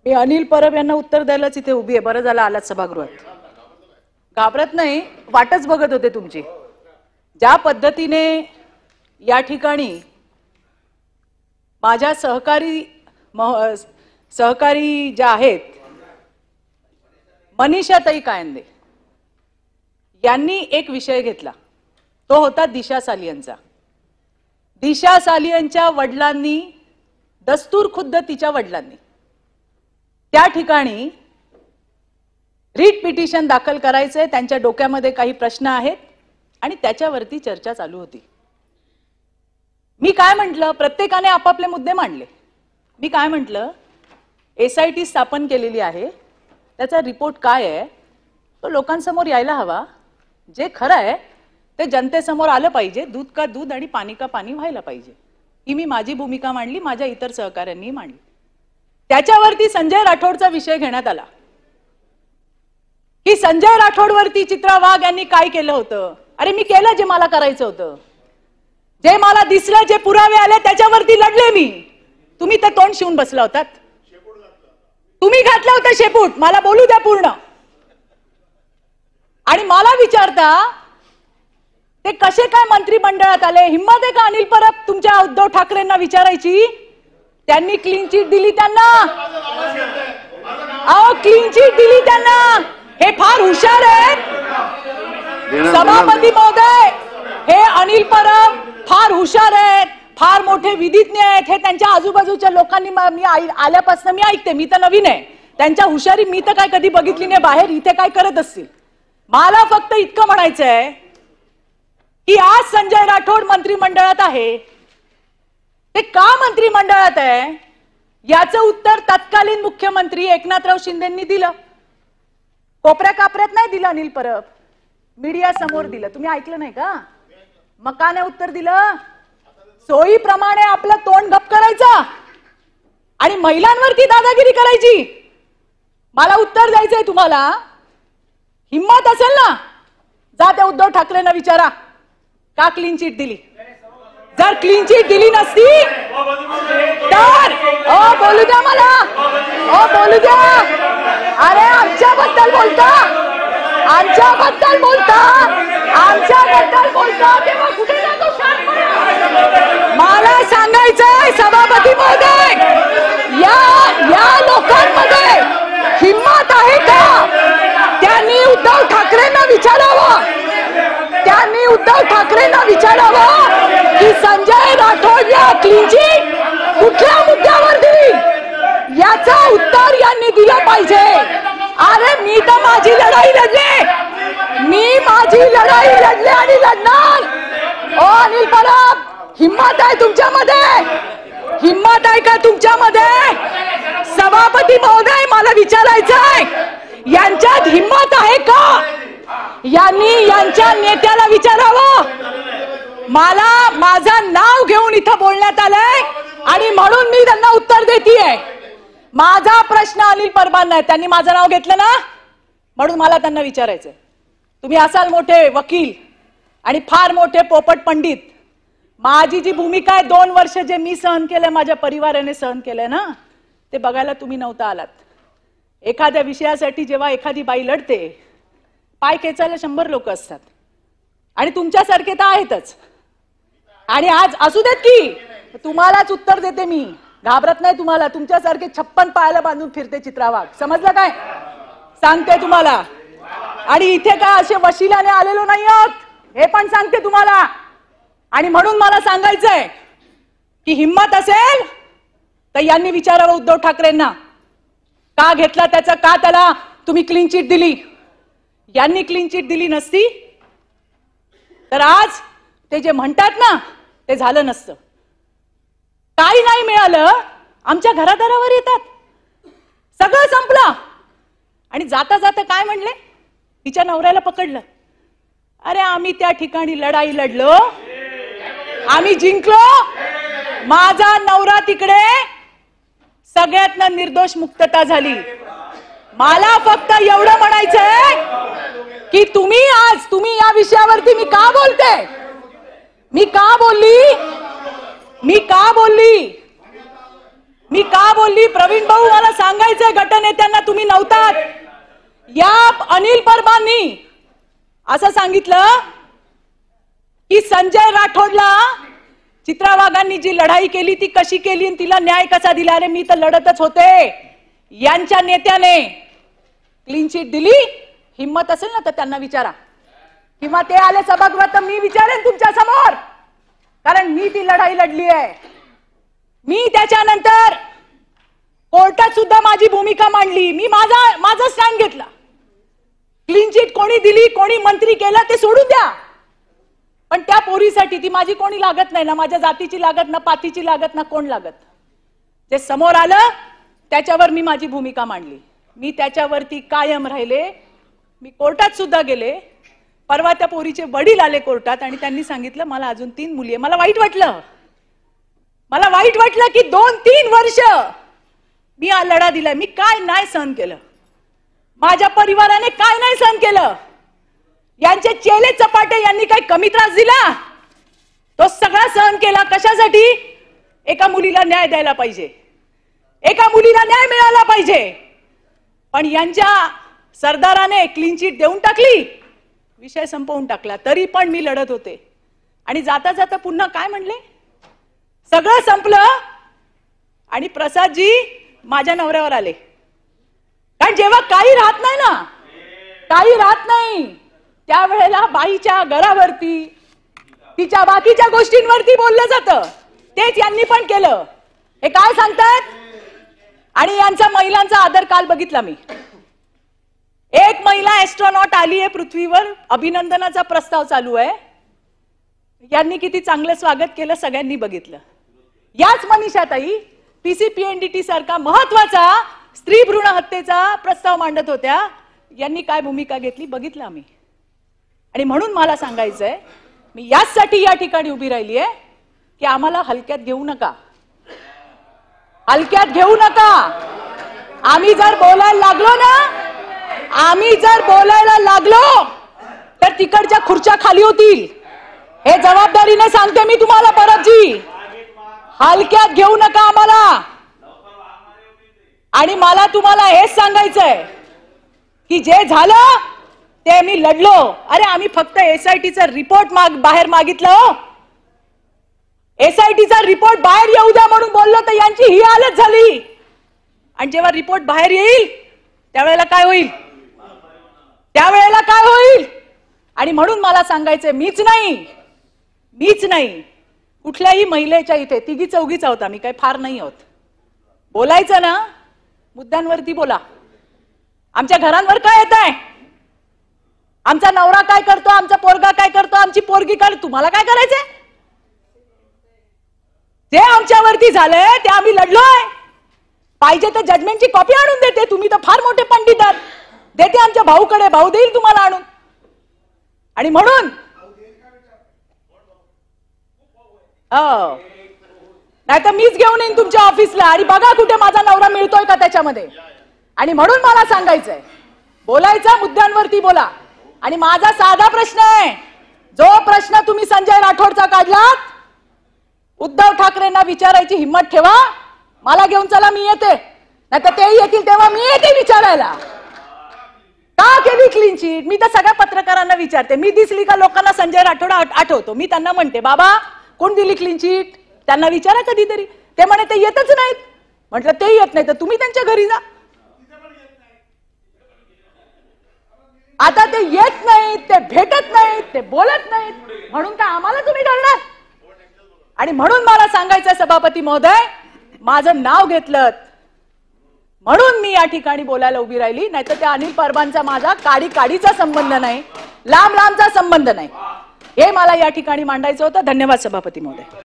मी अनिल परब यांना उत्तर द्यायलाच इथे उभी आहे. बरं झालं आलात सभागृहात. घाबरत नाही, वाटच बघत होते तुमची. ज्या पद्धतीने या ठिकाणी माझ्या सहकारी ज्या आहेत मनीषाताई कायंदे यांनी एक विषय घेतला, तो होता दिशा सालियनचा. दिशा सालियनच्या वडिलांनी, दस्तूर खुद्द तिच्या वडिलांनी त्या ठिकाणी रीट पिटिशन दाखल करायचंय, त्यांच्या डोक्यामध्ये काही प्रश्न आहेत आणि त्याच्यावरती चर्चा चालू होती. मी काय म्हटलं, प्रत्येकाने आपापले मुद्दे मांडले. मी काय म्हटलं, SIT स्थापन केलेली आहे, त्याचा रिपोर्ट काय आहे तो लोकांसमोर यायला हवा. जे खरं आहे ते जनतेसमोर आलं पाहिजे. दूध का दूध आणि पाणी का पाणी व्हायला पाहिजे. ही मी माझी भूमिका मांडली, माझ्या इतर सहकाऱ्यांनी मांडली. त्याच्यावरती संजय राठोडचा विषय घेण्यात आला की संजय राठोडवरती चित्रा वाघ यांनी काय केलं होतं. अरे मी केलं जे मला करायचं होतं, जे मला दिसलं, जे पुरावे आले त्याच्यावरती लढले मी. तुम्ही तर तोंड शिवून बसला होतात. तुम्ही घातलं होतं शेपूट. मला बोलू द्या पूर्ण. आणि मला विचारता ते कसे काय मंत्रिमंडळात आले. हिम्मत आहे का अनिल परब तुमच्या उद्धव ठाकरेंना विचारायची? त्यांनी क्लीन चिट दिली त्यांना. अहो क्लीन चिट दिली त्यांना. हे फार हुशार आहेत सभापती महोदय. हे अनिल परब फार हुशार आहेत, फार मोठे विधिज्ञ आहेत. हे त्यांच्या आजूबाजूच्या लोकांनी, मी आल्यापासून मी ऐकते, मी तर नवीन आहे. त्यांच्या हुशारी मी तर काय कधी बघितली नाही बाहेर. इथे काय करत असतील. मला फक्त इतकं म्हणायचंय की आज संजय राठोड मंत्रिमंडळात आहे. ते का मंत्रिमंडळात आहे याचं उत्तर तत्कालीन मुख्यमंत्री एकनाथराव शिंदेंनी दिलं. कोपऱ्या कापऱ्यात नाही दिलं अनिल परब, मीडिया समोर दिलं. तुम्ही ऐकलं नाही का? मग का नाही उत्तर दिलं? सोयीप्रमाणे आपलं तोंड गप करायचं आणि महिलांवरती दादागिरी करायची. मला उत्तर द्यायचंय तुम्हाला. हिम्मत असेल ना, जा त्या उद्धव ठाकरेंना विचारा का क्लीन चिट दिली. जर क्लीन चिट दिली नसती तर बोलू द्या मला, बोलू द्या. अरे आमच्याबद्दल बोलता, आमच्याबद्दल बोलता, आमच्याबद्दल बोलता तेव्हा कुठे जातो शांतपणे. मला सांगायचंय सभापती महोदय, या लोकांमध्ये हिम्मत आहे का? त्यांनी उद्धव ठाकरेंना विचारावं. त्यांनी उद्धव ठाकरेंना विचारावं की संजय राठोड या क्लीन चिट कुठल्या मुद्द्यावर दिली याचं उत्तर यांनी दिलं पाहिजे. अरे मी तर माझी लढाई लढले, मी माझी लढाई लढले आणि लढणार. अनिल परब, हिम्मत आहे तुमच्यामध्ये? हिम्मत आहे का तुमच्यामध्ये? सभापती महोदय, मला विचारायचंय, यांच्यात हिम्मत आहे का? यांनी यांच्या नेत्याला विचारावं. मला माझं नाव घेऊन इथं बोलण्यात आलंय आणि म्हणून मी त्यांना उत्तर देतेय. माझा प्रश्न अनिल परबांना आहे. त्यांनी माझं नाव घेतलं ना, म्हणून मला त्यांना विचारायचंय. तुम्ही असाल मोठे वकील आणि फार मोठे पोपट पंडित. माझी जी भूमिका आहे, 2 वर्ष जे मी सहन केलंय, माझ्या परिवाराने सहन केलंय ना, ते बघायला तुम्ही नव्हता आलात. एखाद्या विषयासाठी जेव्हा एखादी बाई लढते, पाय खेचायला 100 लोक असतात आणि तुमच्यासारखे तर आहेतच. आणि आज असू देत की तुम्हालाच उत्तर देते मी. घाबरत नाही तुम्हाला. तुमच्यासारखे 56 पायाला बांधून फिरते चित्रा वाघ. समजलं काय? सांगते तुम्हाला. आणि इथे काय असे वशिल्याने आलेलो नाही आहोत हे पण सांगते तुम्हाला. आणि म्हणून मला सांगायचंय की हिम्मत असेल तर यांनी विचारावं उद्धव ठाकरेंना का घेतला त्याचा, का त्याला तुम्ही क्लीन चिट दिली. यांनी क्लीन चिट दिली नसती तर आज ते जे म्हणतात ना ते झालं नसतं. काही नाही मिळालं, आमच्या घरादारावर येतात, सगळं संपलं. आणि जाता जाता काय म्हणले, तिच्या नवऱ्याला पकडलं. अरे आम्ही त्या ठिकाणी लढाई लढलो, आम्ही जिंकलो. माझा नवरा तिकडे, सगळ्यातनं निर्दोष मुक्तता झाली. मला फक्त एवढं म्हणायचंय की तुम्ही या विषयावरती मी का बोलते, मी का बोलली मी का बोलली? प्रवीण भाऊ, मला सांगायचंय गटनेत्यांना, तुम्ही नव्हतात. या अनिल परबांनी असं सांगितलं की संजय राठोडला चित्रा वाघांनी जी लढाई केली ती कशी केली आणि तिला न्याय कसा दिला. अरे मी तर लढतच होते. यांच्या नेत्याने क्लीन चिट दिली. हिम्मत असेल ना तर त्यांना विचारा, किंवा ते आले सभागृहात तर मी विचारेन तुमच्या समोर, कारण मी ती लढाई लढली आहे. मी त्याच्यानंतर कोर्टात सुद्धा माझी भूमिका मांडली. मी माझा स्टँड घेतला. क्लीन चिट कोणी दिली, कोणी मंत्री केलं ते सोडून द्या, पण त्या पोरीसाठी ती माझी कोणी लागत नाही ना, माझ्या जातीची लागत ना, पातीची लागत ना, कोण लागत. जे समोर आलं त्याच्यावर मी माझी भूमिका मांडली. मी त्याच्यावरती कायम राहिले. मी कोर्टात सुद्धा गेले. परवा त्या पोरीचे वडील आले कोर्टात आणि त्यांनी सांगितलं मला अजून 3 मुली आहे. मला वाईट वाटलं. मला वाईट वाटलं की 2-3 वर्ष मी हा लढा दिलाय. मी काय नाही सहन केलं, माझ्या परिवाराने काय नाही सहन केलं. यांचे चेले चपाटे यांनी काय कमी त्रास दिला? तो सगळा सहन केला. कशासाठी? एका मुलीला न्याय द्यायला पाहिजे, एका मुलीला न्याय मिळाला पाहिजे. पण यांच्या सरदाराने क्लीन चिट देऊन टाकली, विषय संपवून टाकला. तरी पण मी लढत होते. आणि जाता जाता पुन्हा काय म्हणले? सगळं संपलं आणि प्रसादजी माझ्या नवऱ्यावर आले. कारण जेव्हा काही राहत नाही ना, काही राहत नाही, त्यावेळेला बाईच्या घरावरती, तिच्या बाकीच्या गोष्टींवरती बोललं जातं. तेच यांनी पण केलं. हे काय सांगतात? आणि यांचा महिलांचा आदर काल बघितला मी. एक महिला एस्ट्रॉनॉट आली आहे पृथ्वीवर, अभिनंदनाचा प्रस्ताव चालू आहे. यांनी किती चांगलं स्वागत केलं सगळ्यांनी बघितलं. याच मनीषाताई पीसीपीएनडीटी सारखा महत्वाचा स्त्री भ्रूण हत्येचा प्रस्ताव मांडत होत्या. यांनी काय भूमिका घेतली बघितलं आम्ही. आणि म्हणून मला सांगायचंय, मी याचसाठी या ठिकाणी उभी राहिली आहे की आम्हाला हलक्यात घेऊ नका, हलक्यात घेऊ नका. आम्ही जर बोलायला लागलो ना, आम्ही जर बोलायला लागलो तर तिकडच्या खुर्च्या खाली होतील. हे जबाबदारीने सांगते मी तुम्हाला परबजी. हलक्यात घेऊ नका आम्हाला. आणि मला तुम्हाला हेच सांगायचंय की जे झालं ते मी लढलो. अरे आम्ही फक्त एसआयटीचा रिपोर्ट बाहेर मागितलं. एसआयटीचा रिपोर्ट बाहेर येऊ द्या म्हणून बोललो तर यांची ही हालत झाली. आणि जेव्हा रिपोर्ट बाहेर येईल त्यावेळेला काय होईल? त्यावेळेला काय होईल? आणि म्हणून मला सांगायचंय, मीच नाही, कुठल्याही महिलेच्या इथे 3-4 आहोत आम्ही, काही फार नाही आहोत. बोलायचं ना, मुद्द्यांवरती बोला. आमच्या घरांवर काय येत आहे? आमचा नवरा काय करतो, आमचा पोरगा काय करतो, आमची पोरगी काय, तुम्हाला काय करायचंय? जे आमच्यावरती झालंय ते आम्ही लढलोय. पाहिजे तर जजमेंटची कॉपी आणून देते. तुम्ही तर फार मोठे पंडित आहात. देते आमच्या भाऊकडे, भाऊ देईल तुम्हाला आणून. आणि म्हणून नाही तर मीच घेऊन येईन तुमच्या ऑफिसला आणि बघा कुठे माझा नवरा मिळतोय का त्याच्यामध्ये. आणि म्हणून मला सांगायचंय, बोलायचं मुद्द्यांवरती बोला. आणि माझा साधा प्रश्न आहे, जो प्रश्न तुम्ही संजय राठोडचा काढलात, उद्धव ठाकरेंना विचारायची हिम्मत ठेवा. मला घेऊन चला, मी येते. नाही तर ते येतील तेव्हा मी येते विचारायला. का केली क्लीन चिट? मी तर सगळ्या पत्रकारांना विचारते. मी दिसली का लोकांना संजय राठोड आठवतो. मी त्यांना म्हणते, बाबा कोण दिली क्लीन चिट? त्यांना विचारा कधीतरी. ते म्हणे ते येतच नाहीत. म्हटलं ते येत नाही तर तुम्ही त्यांच्या घरी जा. आता ते येत नाहीत, ते भेटत नाहीत, ते बोलत नाहीत, म्हणून का आम्हाला तुम्ही घालणार? आणि म्हणून मला सांगायचं सभापती महोदय, माझं नाव घेतलं म्हणून मी या ठिकाणी बोलायला उभी राहिली. नाहीतर त्या अनिल परबांचा माझा काडीचा संबंध नाही, लांबचा संबंध नाही. हे मला या ठिकाणी मांडायचं होतं. धन्यवाद सभापती महोदय.